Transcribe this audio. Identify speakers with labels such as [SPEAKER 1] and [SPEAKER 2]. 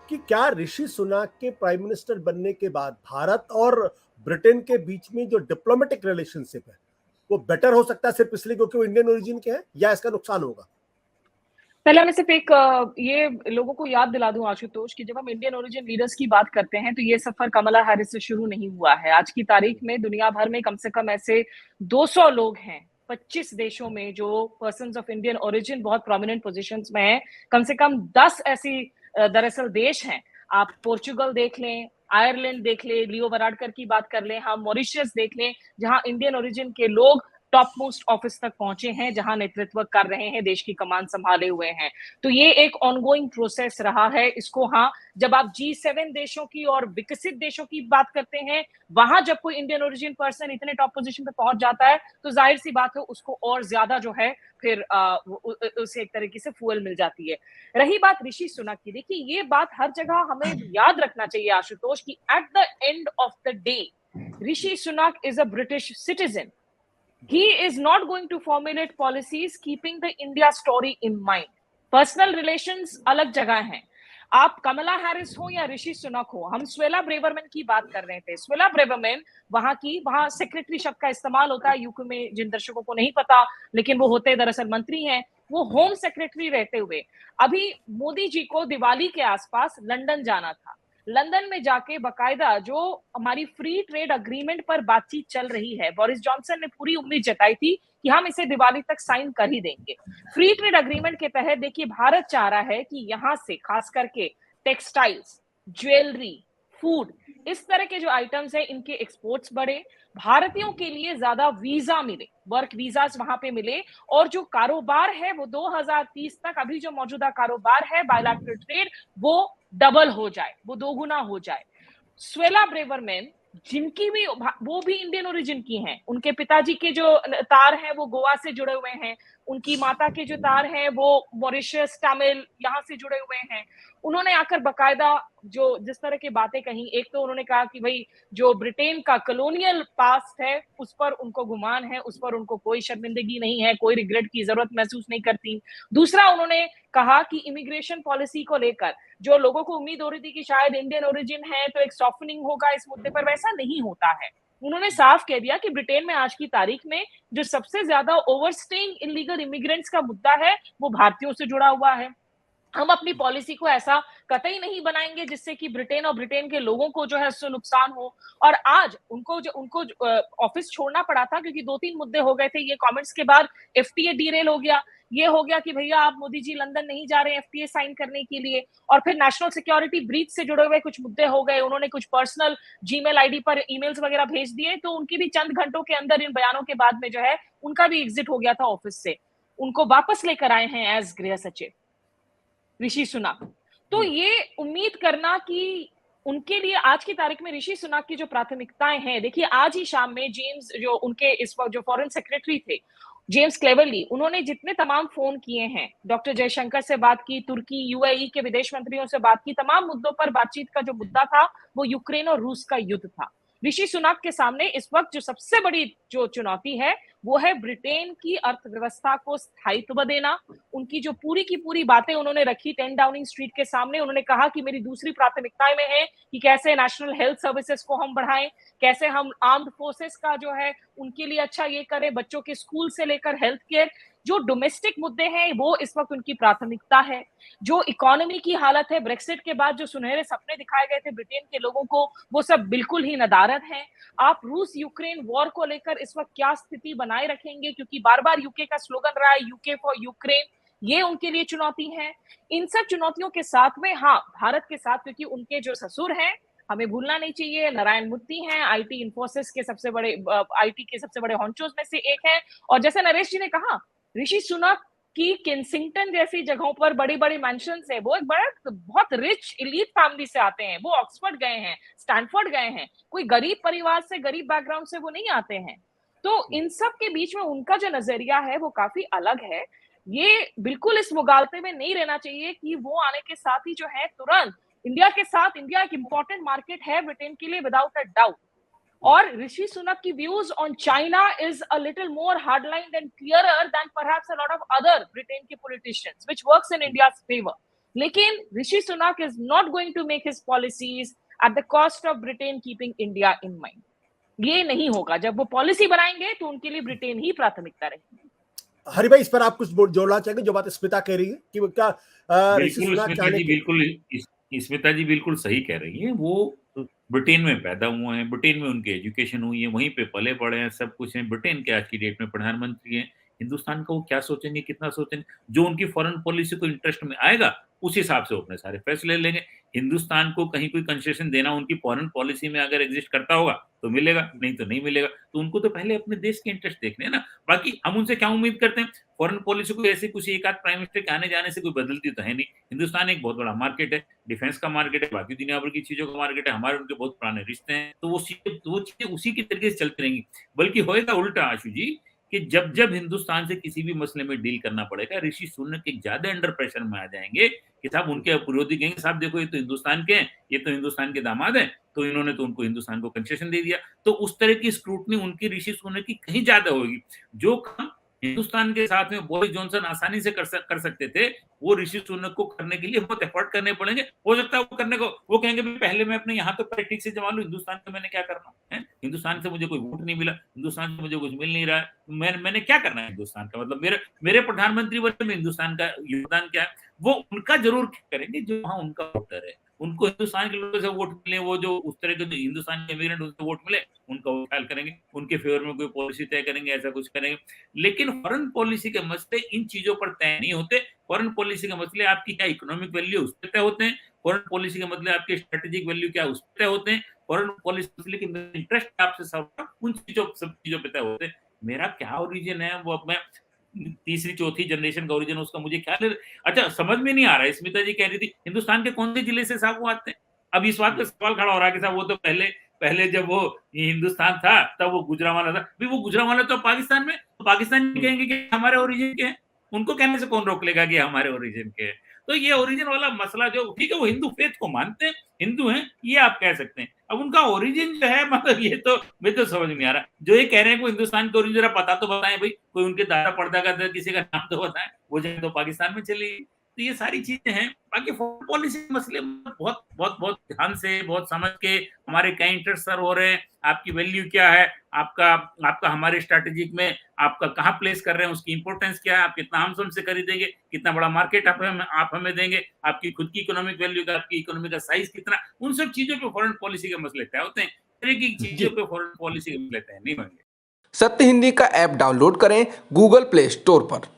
[SPEAKER 1] कि क्या ऋषि सुनक के प्राइम मिनिस्टर बनने के बाद भारत और ब्रिटेन के बीच में जो डिप्लोमेटिक रिलेशनशिप है वो बेटर हो सकता है सिर्फ इसलिए क्योंकि वो इंडियन ओरिजिन के हैं, या इसका नुकसान होगा?
[SPEAKER 2] पहले मैं सिर्फ एक ये लोगों को याद दिला दूं आशुतोष कि जब हम इंडियन ओरिजिन लीडर्स की बात करते हैं तो ये सफर कमला हैरिस से शुरू नहीं हुआ है। आज की तारीख में दुनिया भर में कम से कम ऐसे 200 लोग हैं 25 देशों में जो पर्सन्स ऑफ इंडियन ओरिजिन बहुत प्रोमिनेंट पोजीशंस में हैं। कम से कम 10 ऐसी दरअसल देश हैं। आप पोर्चुगल देख लें, आयरलैंड देख लें, लियो वराडकर की बात कर लें, हम मॉरिशस देख लें, जहां इंडियन ओरिजिन के लोग टॉप मोस्ट ऑफिस तक पहुंचे हैं, जहां नेतृत्व कर रहे हैं, देश की कमान संभाले हुए हैं। तो ये एक ऑनगोइंग प्रोसेस रहा है। इसको हाँ, जब आप G7 देशों की और विकसित देशों की बात करते हैं, वहां जब कोई इंडियन ओरिजिन पर्सन इतने टॉप पोजीशन पे पहुंच जाता है तो जाहिर सी बात है उसको और ज्यादा जो है फिर उसे एक तरीके से फुएल मिल जाती है। रही बात ऋषि सुनक की, देखिए ये बात हर जगह हमें याद रखना चाहिए आशुतोष की at the end of the day Rishi Sunak is a British citizen. He is not going to formulate policies keeping the India story in mind. Personal relations अलग जगह हैं. आप कमला हैरिस हो या ऋषि सुनक हो, हम स्वेला ब्रेवरमैन की बात कर रहे थे। स्वेला ब्रेवरमैन वहां सेक्रेटरी शब्द का इस्तेमाल होता है यूके में, जिन दर्शकों को नहीं पता, लेकिन वो होते दरअसल मंत्री हैं। वो होम सेक्रेटरी रहते हुए अभी मोदी जी को दिवाली के आसपास लंदन जाना था। लंदन में जाके बकायदा जो हमारी फ्री ट्रेड अग्रीमेंट पर बातचीत चल रही है, बोरिस जॉनसन ने पूरी उम्मीद जताई थी कि हम इसे दिवाली तक साइन कर ही देंगे। फ्री ट्रेड अग्रीमेंट के तहत देखिए भारत चाह रहा है कि यहां से खास करके टेक्सटाइल्स, ज्वेलरी, फूड, इस तरह के जो आइटम्स है इनके एक्सपोर्ट्स बढ़े, भारतीयों के लिए ज्यादा वीजा मिले, वर्क वीजास वहां पे मिले, और जो कारोबार है वो 2030 तक अभी जो मौजूदा कारोबार है बायलैटरल ट्रेड वो डबल हो जाए, वो दोगुना हो जाए। स्वेला ब्रेवरमैन जिनकी भी वो भी इंडियन ओरिजिन की हैं, उनके पिताजी के जो तार हैं वो गोवा से जुड़े हुए हैं, उनकी माता के जो तार हैं वो मॉरिशस, तमिल यहां से जुड़े हुए हैं। उन्होंने आकर बकायदा जो जिस तरह की बातें कही, एक तो उन्होंने कहा कि भाई जो ब्रिटेन का कॉलोनियल पास्ट है उस पर उनको गुमान है, उस पर उनको कोई शर्मिंदगी नहीं है, कोई रिग्रेट की जरूरत महसूस नहीं करती। दूसरा उन्होंने कहा कि इमिग्रेशन पॉलिसी को लेकर जो लोगों को उम्मीद हो रही थी कि शायद इंडियन ओरिजिन है तो एक सॉफ्टनिंग होगा इस मुद्दे पर, वैसा नहीं होता है। उन्होंने साफ कह दिया कि ब्रिटेन में आज की तारीख में जो सबसे ज्यादा ओवरस्टेइंग इलीगल इमिग्रेंट्स का मुद्दा है वो भारतीयों से जुड़ा हुआ है। हम अपनी पॉलिसी को ऐसा कतई नहीं बनाएंगे जिससे कि ब्रिटेन और ब्रिटेन के लोगों को जो है उससे नुकसान हो। और आज उनको ऑफिस छोड़ना पड़ा था क्योंकि 2-3 मुद्दे हो गए थे। ये कमेंट्स के बाद एफटीए डीरेल हो गया, ये हो गया कि भैया आप मोदी जी लंदन नहीं जा रहे हैं एफटीए साइन करने के लिए, और फिर नेशनल सिक्योरिटी ब्रीच से जुड़े हुए कुछ मुद्दे हो गए। उन्होंने कुछ पर्सनल जीमेल आईडी पर ईमेल्स वगैरह भेज दिए, तो उनकी भी चंद घंटों के अंदर इन बयानों के बाद में जो है उनका भी एग्जिट हो गया था ऑफिस से। उनको वापस लेकर आए हैं एज गृह सचिव ऋषि सुनक। तो ये उम्मीद करना कि उनके लिए आज की तारीख में ऋषि सुनक की जो प्राथमिकताएं हैं, देखिए आज ही शाम में जेम्स जो उनके इस वक्त जो फॉरेन सेक्रेटरी थे जेम्स क्लेवरली, उन्होंने जितने तमाम फोन किए हैं, डॉक्टर जयशंकर से बात की, तुर्की यूएई के विदेश मंत्रियों से बात की, तमाम मुद्दों पर बातचीत का जो मुद्दा था वो यूक्रेन और रूस का युद्ध था। ऋषि सुनक के सामने इस वक्त जो सबसे बड़ी जो चुनौती है वो है ब्रिटेन की अर्थव्यवस्था को स्थायित्व देना। उनकी जो पूरी की पूरी बातें उन्होंने रखी 10 डाउनिंग स्ट्रीट के सामने, उन्होंने कहा कि मेरी दूसरी प्राथमिकताएं में है कि कैसे नेशनल हेल्थ सर्विसेज को हम बढ़ाएं, कैसे हम आर्म्ड फोर्सेस का जो है उनके लिए अच्छा ये करें, बच्चों के स्कूल से लेकर हेल्थ केयर, जो डोमेस्टिक मुद्दे हैं वो इस वक्त उनकी प्राथमिकता है। जो इकोनॉमी की हालत है, ब्रेक्सिट के बाद जो सुनहरे सपने दिखाए गए थे ब्रिटेन के लोगों को, वो सब बिल्कुल ही नदारद हैं। आप रूस यूक्रेन वॉर को लेकर इस वक्त क्या स्थिति बनाए रखेंगे, क्योंकि बार बार यूके का स्लोगन रहा है यूके फॉर यूक्रेन, ये उनके लिए चुनौती है। इन सब चुनौतियों के साथ में हाँ भारत के साथ, क्योंकि उनके जो ससुर हैं हमें भूलना नहीं चाहिए, नारायण मूर्ति हैं, आईटी इन्फोसिस के सबसे बड़े आईटी के सबसे बड़े हॉन्चोस में से एक है। और जैसे नरेश जी ने कहा, ऋषि सुनक की केंसिंगटन जैसी जगहों पर बड़ी बड़ी मैंशन है, वो एक बड़ा बहुत रिच इलीट फैमिली से आते हैं, वो ऑक्सफोर्ड गए हैं, स्टैनफोर्ड गए हैं, कोई गरीब परिवार से, गरीब बैकग्राउंड से वो नहीं आते हैं। तो इन सब के बीच में उनका जो नजरिया है वो काफी अलग है। ये बिल्कुल इस मुगालते में नहीं रहना चाहिए कि वो आने के साथ ही जो है तुरंत इंडिया के साथ, इंडिया एक इंपॉर्टेंट मार्केट है ब्रिटेन के लिए विदाउट अ डाउट, और ऋषि सुनक की views on China is a little more hardline and clearer than perhaps a lot of other Britain के politicians which works in India's favour. लेकिन Rishi Sunak is not going to make his policies at the cost of Britain keeping India in mind. ये नहीं होगा। जब वो policy बनाएंगे तो उनके लिए ब्रिटेन ही प्राथमिकता रहेगी।
[SPEAKER 1] हरि भाई, इस पर आप कुछ जोड़ना चाहेंगे जो बात स्मिता कह रही है कि वो क्या ऋषि
[SPEAKER 3] बिल्कुल
[SPEAKER 1] सुनक
[SPEAKER 3] स्मिता
[SPEAKER 1] चाहने
[SPEAKER 3] जी
[SPEAKER 1] के
[SPEAKER 3] बिल्कुल स्मिता जी बिल्कुल सही कह रही है। वो ब्रिटेन में पैदा हुए हैं, ब्रिटेन में उनकी एजुकेशन हुई है, वहीं पे पले बड़े हैं, सब कुछ है। ब्रिटेन के आज की डेट में प्रधानमंत्री हैं। हिंदुस्तान का वो क्या सोचेंगे, कितना सोचेंगे, जो उनकी फॉरेन पॉलिसी को इंटरेस्ट में आएगा उस हिसाब से वो अपने सारे फैसले लेंगे। हिंदुस्तान को कहीं कोई कंसेशन देना उनकी फॉरेन पॉलिसी में अगर एग्जिस्ट करता होगा तो मिलेगा, नहीं तो नहीं मिलेगा। तो उनको तो पहले अपने देश के इंटरेस्ट देखने हैं ना। बाकी हम उनसे क्या उम्मीद करते हैं, फॉरेन पॉलिसी को ऐसे कुछ एक आध प्राइम मिनिस्टर के आने जाने से कोई बदलती तो है नहीं। हिंदुस्तान एक बहुत बड़ा मार्केट है, डिफेंस का मार्केट है, बाकी दुनिया भर की चीजों का मार्केट है, हमारे उनके बहुत पुराने रिश्ते हैं, तो वो चीजें उसी के तरीके से चलती रहेंगी। बल्कि होएगा उल्टा आशु जी, कि जब जब हिंदुस्तान से किसी भी मसले में डील करना पड़ेगा, ऋषि सुनक एक ज्यादा अंडर प्रेशर में आ जाएंगे कि साहब उनके विरोधी कहेंगे साहब देखो ये तो हिंदुस्तान के हैं, ये तो हिंदुस्तान के दामाद हैं, तो इन्होंने तो उनको हिंदुस्तान को कंसेशन दे दिया। तो उस तरह की स्क्रूटनी उनकी ऋषि सुनक की कहीं ज्यादा होगी। जो काम हिंदुस्तान के साथ में बोरिस जॉनसन आसानी से कर सकते थे, वो ऋषि सुनक को करने के लिए बहुत एफर्ट करने पड़ेंगे। हो सकता है वो करने को वो कहेंगे पहले मैं अपने यहाँ तो ठीक से जमा लूं, हिंदुस्तान में मैंने क्या करना है, हिंदुस्तान से मुझे कोई वोट नहीं मिला, हिंदुस्तान से मुझे कुछ मिल नहीं रहा है, मैंने क्या करना है हिंदुस्तान का, मतलब मेरे मेरे प्रधानमंत्री बनने में हिंदुस्तान का योगदान क्या है, वो उनका जरूर करेंगे जो वहां उनका वोटर है। उनको हिंदुस्तान के लोगों से वोट मिले, वो जो उस तरह के जो हिंदुस्तान के इमिग्रेंट उनसे वोट मिले, उनका वो ख्याल करेंगे, उनके फेवर में कोई पॉलिसी तय करेंगे, ऐसा कुछ करेंगे। लेकिन फॉरेन पॉलिसी के मसले इन चीजों पर तय नहीं होते। फॉरेन पॉलिसी के मसले आपकी क्या इकोनॉमिक वैल्यू उस पर तय होते हैं, फॉरेन पॉलिसी के मतलब आपके स्ट्रेटेजिक वैल्यू क्या उस पर तय होते हैं, फॉरेन पॉलिसी मसले के इंटरेस्ट आपसे सब उन चीजों सब चीजों पर तय होते हैं। मेरा क्या ओरिजिन है, वो अब मैं तीसरी चौथी जनरेशन का ओरिजिन उसका मुझे क्या ले। अच्छा समझ में नहीं आ रहा है, स्मिता जी कह रही थी हिंदुस्तान के कौन से जिले से साहब वो आते हैं। अब इस बात का सवाल खड़ा हो रहा है कि साहब वो तो पहले पहले जब वो हिंदुस्तान था तब वो गुजरांवाला था, भी वो गुजरांवाला तो पाकिस्तान में, तो पाकिस्तान कहेंगे कि हमारे ओरिजिन के हैं, उनको कहने से कौन रोक लेगा कि हमारे ओरिजिन के हैं। तो ये ओरिजिन वाला मसला जो ठीक है, वो हिंदू फेथ को मानते हैं, हिंदू हैं, ये आप कह सकते हैं। अब उनका ओरिजिन जो है, मतलब ये तो मुझे तो समझ नहीं आ रहा। जो ये कह रहे हैं कि हिंदुस्तान के ओरिजिन जरा पता तो बताएं भाई, कोई उनके दादा परदादा का किसी का नाम तो बताएं, वो जो तो पाकिस्तान में चली। तो ये सारी चीजें हैं। बाकी फॉरेन पॉलिसी मसले बहुत बहुत बहुत ध्यान से बहुत समझ के हमारे क्या इंटरेस्ट सर हो रहे हैं, आपकी वैल्यू क्या है, आपका आपका हमारे स्ट्रैटेजिक में आपका कहाँ प्लेस कर रहे हैं, उसकी इंपॉर्टेंस क्या है, आप कितना हमसे खरीदेंगे, कितना बड़ा मार्केट आप हमें देंगे, आपकी खुद की इकोनॉमिक वैल्यू का, आपकी इकोनॉमी का साइज कितना, उन सब चीजों पे फॉरेन पॉलिसी के मसले तय होते हैं। तरह की चीजों पे फॉरेन पॉलिसी के मसले तय नहीं होंगे।
[SPEAKER 4] सत्य हिंदी का ऐप डाउनलोड करें गूगल प्ले स्टोर पर।